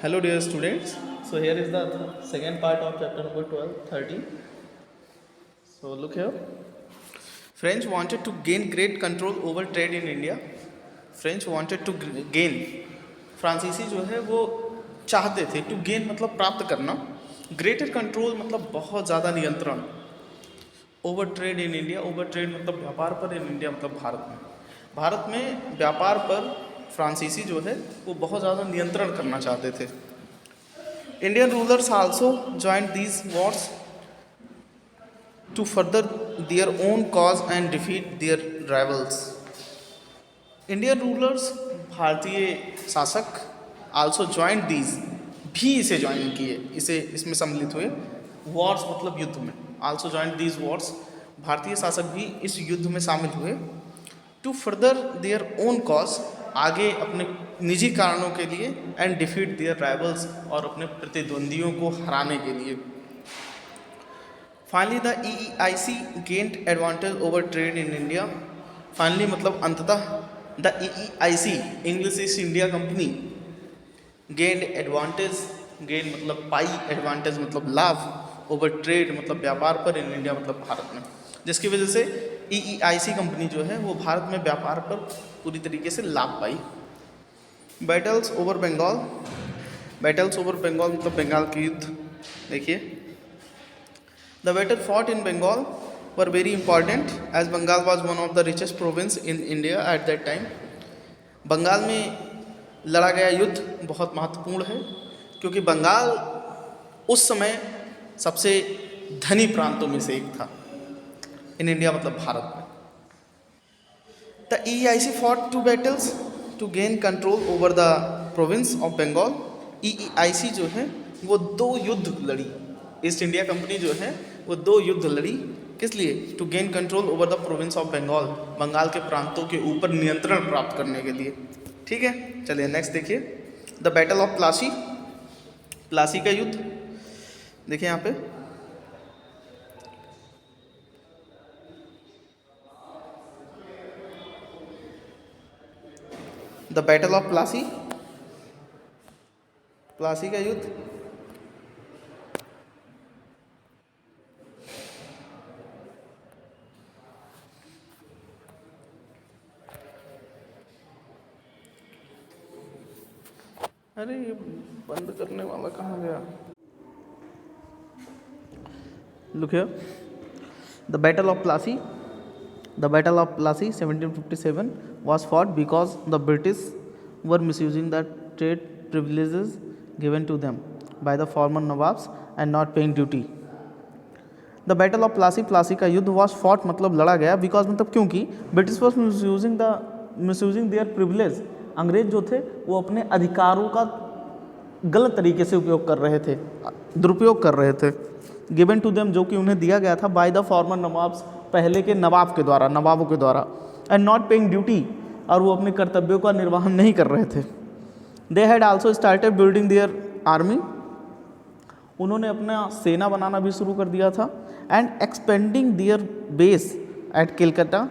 Hello dear students. So here is the second part of chapter number 12, 13. So look here. French wanted to gain great control over trade in India. French wanted to gain. फ्रांसीसी जो है वो चाहते थे to gain मतलब प्राप्त करना, greater control मतलब बहुत ज़्यादा नियंत्रण, over trade in India, over trade मतलब व्यापार पर, इन इंडिया मतलब भारत में व्यापार पर फ्रांसीसी जो है वो बहुत ज़्यादा नियंत्रण करना चाहते थे. Indian rulers also joined these wars to further their own cause and defeat their rivals. Indian rulers, भारतीय शासक, आल्सो ज्वाइंट दीज भी इसे ज्वाइन किए, इसे इसमें सम्मिलित हुए. वॉर्स मतलब युद्ध में. आल्सो ज्वाइंट दीज वॉर्स, भारतीय शासक भी इस युद्ध में शामिल हुए. To further their own cause, आगे अपने निजी कारणों के लिए, एंड डिफीट देयर राइवल्स, और अपने प्रतिद्वंदियों को हराने के लिए. Finally the EEIC gained advantage over trade in India. Finally मतलब अंततः the EEIC, English east India company, gained advantage, gain मतलब पाई, एडवांटेज मतलब लाभ, ओवर ट्रेड मतलब व्यापार पर, इन इंडिया मतलब भारत में, जिसकी वजह से EEIC कंपनी जो है वो भारत में व्यापार पर पूरी तरीके से लाभ पाई. Battles over Bengal. Battles over Bengal मतलब बंगाल के युद्ध. देखिए, the battle fought in Bengal were very important as Bengal was one of the richest province in India at that time. Bengal में लड़ा गया युद्ध बहुत महत्वपूर्ण है क्योंकि बंगाल उस समय सबसे धनी प्रांतों में से एक था इन इंडिया मतलब भारत में. The EEIC fought two battles to gain control over the province of Bengal. EEIC जो है वो 2 युद्ध लड़ी. ईस्ट इंडिया कंपनी जो है वो 2 युद्ध लड़ी. किस लिए? To gain control over the province of Bengal, Bengal के प्रांतों के ऊपर नियंत्रण प्राप्त करने के लिए. ठीक है, चलिए नेक्स्ट देखिए. The battle of Plassey. Plassey का युद्ध देखिए यहाँ पे. The battle of Plassey, Plassey का युद्ध. अरे ये बंद करने वाला कहाँ गया? Look here. The battle of Plassey. The Battle of Plassey 1757 was fought because the British were misusing the trade privileges given to them by the former Nawabs and not paying duty. The Battle of Plassey, Plassey का युद्ध was fought मतलब लड़ा गया, because मतलब क्योंकि British was misusing their privilege. अंग्रेज जो थे वो अपने अधिकारों का गलत तरीके से उपयोग कर रहे थे, दुरुपयोग कर रहे थे. गिवन टू देम, जो कि उन्हें दिया गया था, बाय द फॉर्मर नवाब्स, पहले के नवाब के द्वारा, नवाबों के द्वारा. एंड नॉट पेइंग ड्यूटी, और वो अपने कर्तव्यों का निर्वहन नहीं कर रहे थे. They had also started building their army. उन्होंने अपना सेना बनाना भी शुरू कर दिया था. And expanding their base at Calcutta,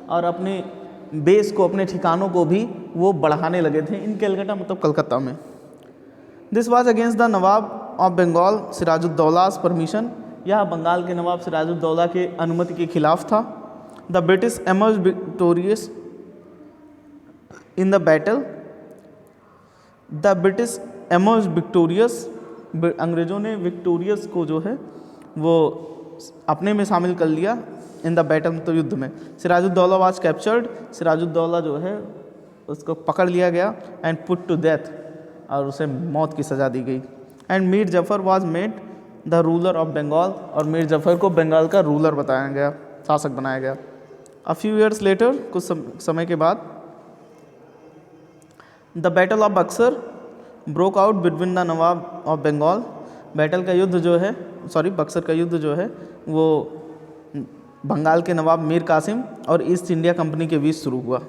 और अपने बेस को, अपने ठिकानों को भी वो बढ़ाने लगे थे इन कलकत्ता मतलब कलकत्ता में. This was against the nawab of Bengal सिराजुद्दौला's परमिशन. यह बंगाल के नवाब सिराजुद्दौला के अनुमति के खिलाफ था. The British emerge victorious in the battle. The British emerge victorious, अंग्रेजों ने विक्टोरियस को जो है वो अपने में शामिल कर लिया. इन द बैटल मतलब युद्ध में. Siraj-ud-Daulah was captured. सिराजुद्दौला जो है उसको पकड़ लिया गया. एंड पुट टू डेथ, और उसे मौत की सज़ा दी गई. And Mir Jafar was made the ruler of Bengal, और मीर जफ़र को बंगाल का रूलर बताया गया, शासक बनाया गया. अ फ्यू ईयर्स लेटर, कुछ समय के बाद, the battle of Buxar broke out between the nawab of Bengal. Battle का युद्ध जो है, बक्सर का युद्ध जो है वो बंगाल के नवाब मीर कासिम और ईस्ट इंडिया कंपनी के बीच शुरू हुआ.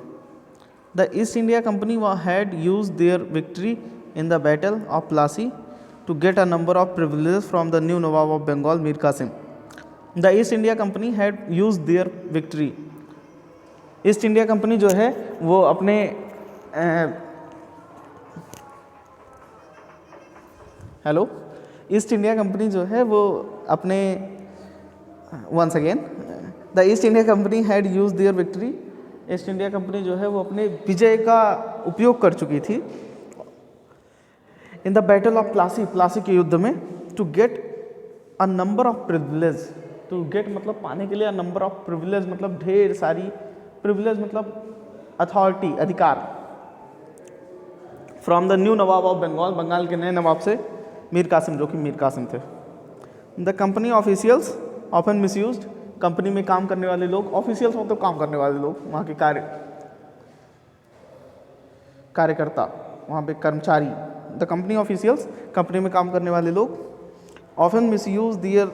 The east India Company had use their victory in the battle of Plassey to get a number of privileges from the new Nawab of Bengal, Mir Qasim. The East India Company had used their victory. East India Company जो है वो अपने hello, east India Company जो है वो अपने once again the east India Company had use their victory. East India Company जो है वो अपने विजय का उपयोग कर चुकी थी in the battle of Plassey, Plassey के युद्ध में, to get a number of privilege. To get मतलब पाने के लिए, अ नंबर ऑफ प्रिविलेज मतलब ढेर सारी, प्रिविलेज मतलब अथॉरिटी, अधिकार, from the new nawab of Bengal, Bengal के नए नवाब से मीर कासिम, जो कि मीर कासिम थे। The company officials often misused, company में काम करने वाले लोग, ऑफिशियल्स मतलब काम करने वाले लोग, वहाँ के कार्यकर्ता, वहाँ पे कर्मचारी। द कंपनी ऑफिशियल्स, कंपनी में काम करने वाले लोग, often misuse their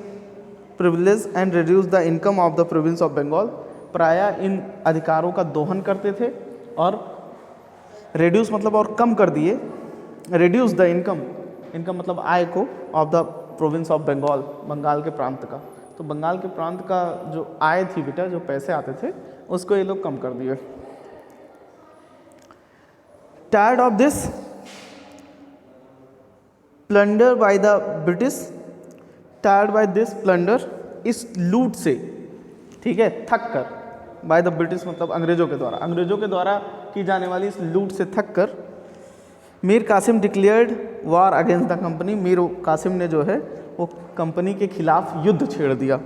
privilege and reduce the income of the province of Bengal, प्रायः इन अधिकारों का दोहन करते थे और रिड्यूस मतलब और कम कर दिए, रिड्यूस द इनकम, इनकम मतलब आय को, of the province of Bengal, Bengal के प्रांत का। तो बंगाल के प्रांत का जो आय थी बेटा, जो पैसे आते थे, उसको ये लोग कम कर दिए। Tired of this plunder by the British, tired by this plunder, इस लूट से, ठीक है, थक कर, बाय द ब्रिटिश मतलब अंग्रेजों के द्वारा, अंग्रेजों के द्वारा की जाने वाली इस लूट से थक कर Mir Qasim declared war against the company, Mir Qasim ने जो है वो कंपनी के खिलाफ युद्ध छेड़ दिया।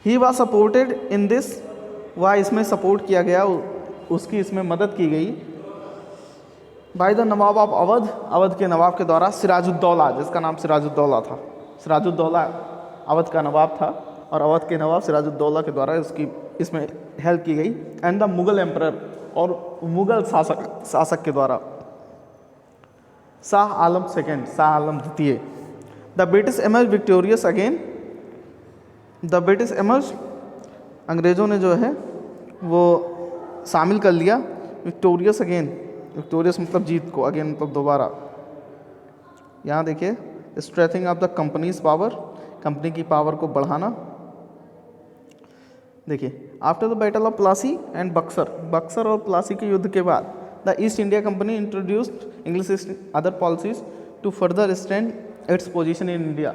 He was supported in this, वह इसमें सपोर्ट किया गया, उसकी इसमें मदद की गई, by the nawab of Awadh, Awadh के नवाब के द्वारा, सिराजुद्दौला, जिसका नाम सिराजुद्दौला था, सिराजुद्दौला अवध का नवाब था और अवध के नवाब सिराजुद्दौला के द्वारा इसकी इसमें हेल्प की गई। एंड द मुगल एम्परर, और मुगल शासक के द्वारा, शाह आलम सेकेंड, शाह आलम द्वितीय। The British emerge victorious again, the British emerge, अंग्रेज़ों ने जो है वो शामिल कर लिया, विक्टोरियस अगेन, विक्टोरियस मतलब जीत को, अगेन मतलब दोबारा। यहाँ देखिए, strengthening of the company's power, company की पावर को बढ़ाना। देखिए, after the battle of Plassey and Buxar, Buxar और प्लासी के युद्ध के बाद, the east India company introduced English other policies to further strength its position in India.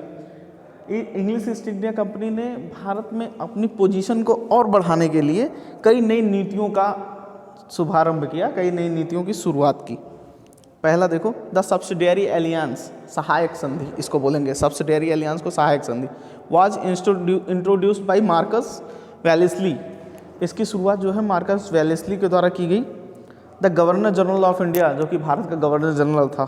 English east India company ने भारत में अपनी पोजीशन को और बढ़ाने के लिए कई नई नीतियों का शुभारंभ किया, कई नई नीतियों की शुरुआत की। पहला देखो, द सब्सिडियरी एलियंस, सहायक संधि इसको बोलेंगे, सब्सिडियरी एलियंस को सहायक संधि, was introduced by Marcus Wellesley, इसकी शुरुआत जो है मार्कस वेलेस्ली के द्वारा की गई। The governor general of India, जो कि भारत का गवर्नर जनरल था,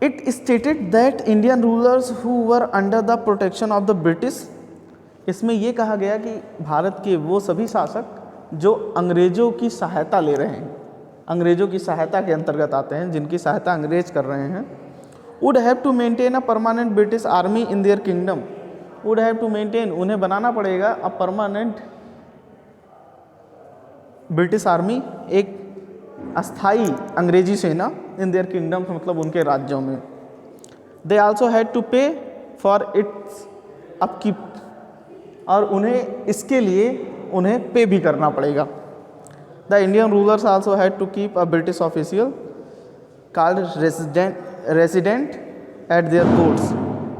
it stated that Indian rulers who were under the protection of the British, इसमें यह कहा गया कि भारत के वो सभी शासक जो अंग्रेज़ों की सहायता ले रहे हैं, अंग्रेज़ों की सहायता के अंतर्गत आते हैं, जिनकी सहायता अंग्रेज कर रहे हैं, would have to maintain a permanent British army in their kingdom, would have to maintain, उन्हें बनाना पड़ेगा, अ परमानेंट ब्रिटिश आर्मी, एक अस्थाई अंग्रेजी सेना, इन देयर किंगडम मतलब उनके राज्यों में। They also had to pay for its upkeep, और उन्हें इसके लिए उन्हें पे भी करना पड़ेगा। The Indian rulers also had to keep a British official called resident at their courts,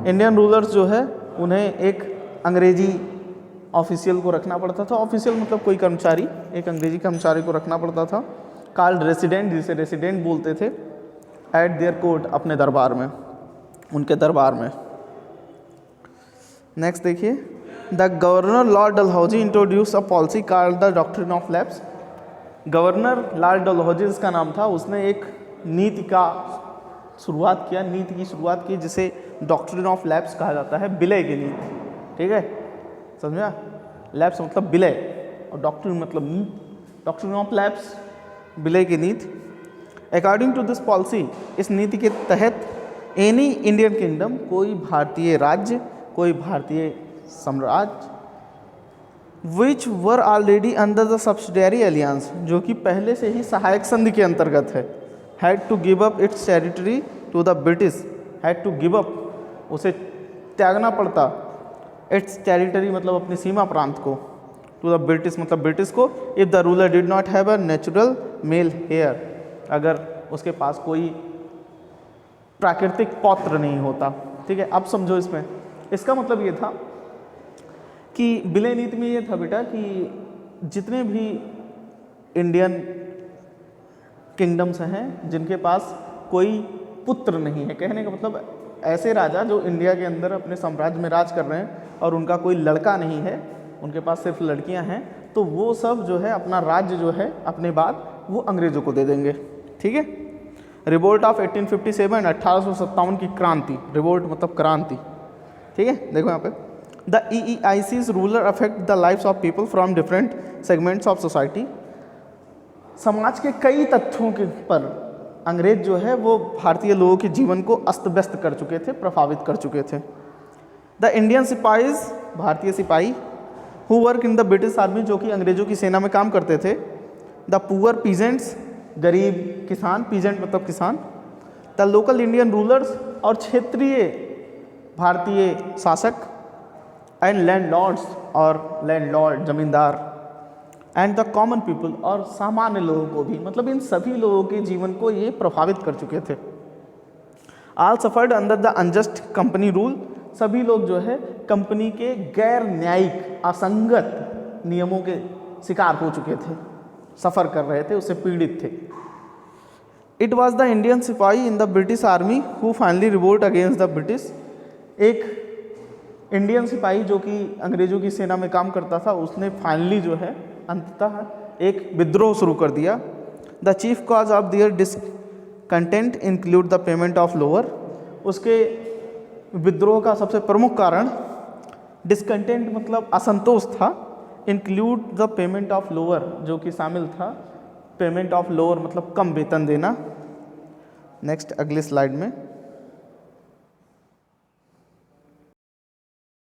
Indian rulers जो है उन्हें एक अंग्रेजी ऑफिशियल को रखना पड़ता था, ऑफिशियल मतलब कोई कर्मचारी, एक अंग्रेजी कर्मचारी को रखना पड़ता था, कॉल्ड रेसिडेंट, जिसे रेसिडेंट बोलते थे, एट देयर कोर्ट, अपने दरबार में, उनके दरबार में। नेक्स्ट देखिए, the governor Lord Dalhousie introduce a policy called the doctrine of lapse, governor Lord Dalhousie जिसका नाम था, उसने एक नीति का शुरुआत किया, नीति की शुरुआत की जिसे डॉक्ट्रिन ऑफ लैप्स कहा जाता है, विलय की नीति, ठीक है, समझा, लैप्स मतलब विलय और डॉक्ट्रिन मतलब नीति, डॉक्ट्रिन ऑफ लैप्स विलय की नीति। अकॉर्डिंग टू दिस पॉलिसी, इस नीति के तहत एनी इंडियन किंगडम, कोई भारतीय राज्य, कोई भारतीय साम्राज्य, which were already under the subsidiary alliances, जो कि पहले से ही सहायक संधि के अंतर्गत है, had to give up its territory to the British, had to give up, उसे त्यागना पड़ता, इट्स टेरिटरी मतलब अपनी सीमा प्रांत को, टू द ब्रिटिश मतलब ब्रिटिश को, if the ruler did not have a natural male heir, अगर उसके पास कोई प्राकृतिक पौत्र नहीं होता। ठीक है, अब समझो इसमें, इसका मतलब ये था कि विलय नीति में ये था बेटा कि जितने भी इंडियन किंगडम्स हैं जिनके पास कोई पुत्र नहीं है, कहने का मतलब ऐसे राजा जो इंडिया के अंदर अपने साम्राज्य में राज कर रहे हैं और उनका कोई लड़का नहीं है, उनके पास सिर्फ लड़कियां हैं, तो वो सब जो है अपना राज्य जो है अपने बाद वो अंग्रेज़ों को दे देंगे। ठीक है, रिवोल्ट ऑफ 1857 1857 की क्रांति, रिवोल्ट मतलब क्रांति। ठीक है, देखो यहाँ पे the EEIC's ruler affect the lifes of people from different segments of society. समाज के कई तथ्यों के पर अंग्रेज जो है वो भारतीय लोगों के जीवन को अस्त व्यस्त कर चुके थे, प्रभावित कर चुके थे। द इंडियन सिपाहीज, भारतीय सिपाही, who work in the British army, जो कि अंग्रेजों की सेना में काम करते थे। द पुअर पीजेंट्स, गरीब किसान, पीजेंट मतलब किसान। द लोकल इंडियन रूलर्स, और क्षेत्रीय भारतीय शासक। एंड लैंडलॉर्ड्स, और लैंडलॉर्ड जमींदार। एंड द कॉमन पीपल, और सामान्य लोगों को भी, मतलब इन सभी लोगों के जीवन को ये प्रभावित कर चुके थे। All suffered under the unjust company rule, सभी लोग जो है कंपनी के गैर न्यायिक असंगत नियमों के शिकार हो चुके थे, सफ़र कर रहे थे, उससे पीड़ित थे। इट वॉज द इंडियन सिपाही in the British army who finally revolt against the British, एक इंडियन सिपाही जो कि अंग्रेजों की सेना में काम करता था, उसने फाइनली जो है अंततः एक विद्रोह शुरू कर दिया। The chief cause of their discontent include the payment of lower, उसके विद्रोह का सबसे प्रमुख कारण डिसकंटेंट मतलब असंतोष था। Include the payment of lower, जो कि शामिल था पेमेंट ऑफ लोअर मतलब कम वेतन देना। नेक्स्ट अगली स्लाइड में